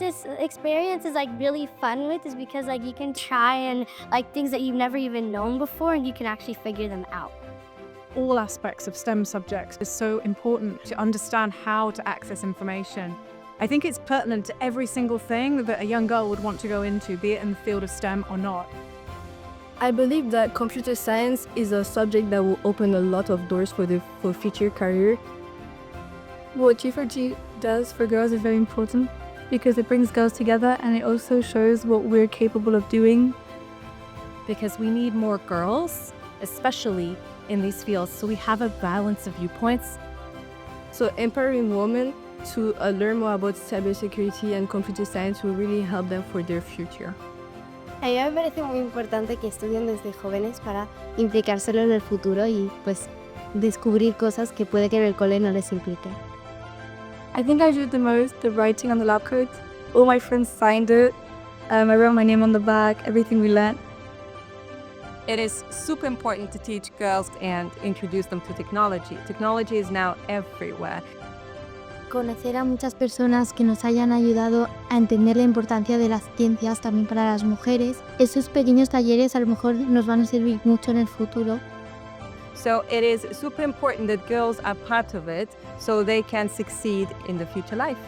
this experience is like really fun with is because like you can try and like things that you've never even known before and you can actually figure them out. All aspects of STEM subjects is so important to understand how to access information. I think it's pertinent to every single thing that a young girl would want to go into, be it in the field of STEM or not. I believe that computer science is a subject that will open a lot of doors for future career. What g4g does for girls is very important because it brings girls together and it also shows what we're capable of doing. Because we need more girls, especially in these fields, so we have a balance of viewpoints. So empowering women to learn more about cybersecurity and computer science will really help them for their future. A mí me parece muy importante que estudien desde jóvenes para implicárselo en el futuro y pues descubrir cosas que puede que en el cole no les implique. I think I did the most, the writing on the lab coats. All my friends signed it. I wrote my name on the back, everything we learned. It is super important to teach girls and introduce them to technology. Technology is now everywhere. Conocer a muchas personas que nos hayan ayudado a entender la importancia de las ciencias también para las mujeres. Esos pequeños talleres a lo mejor nos van a servir mucho en el futuro. So it is super important that girls are part of it so they can succeed in the future life.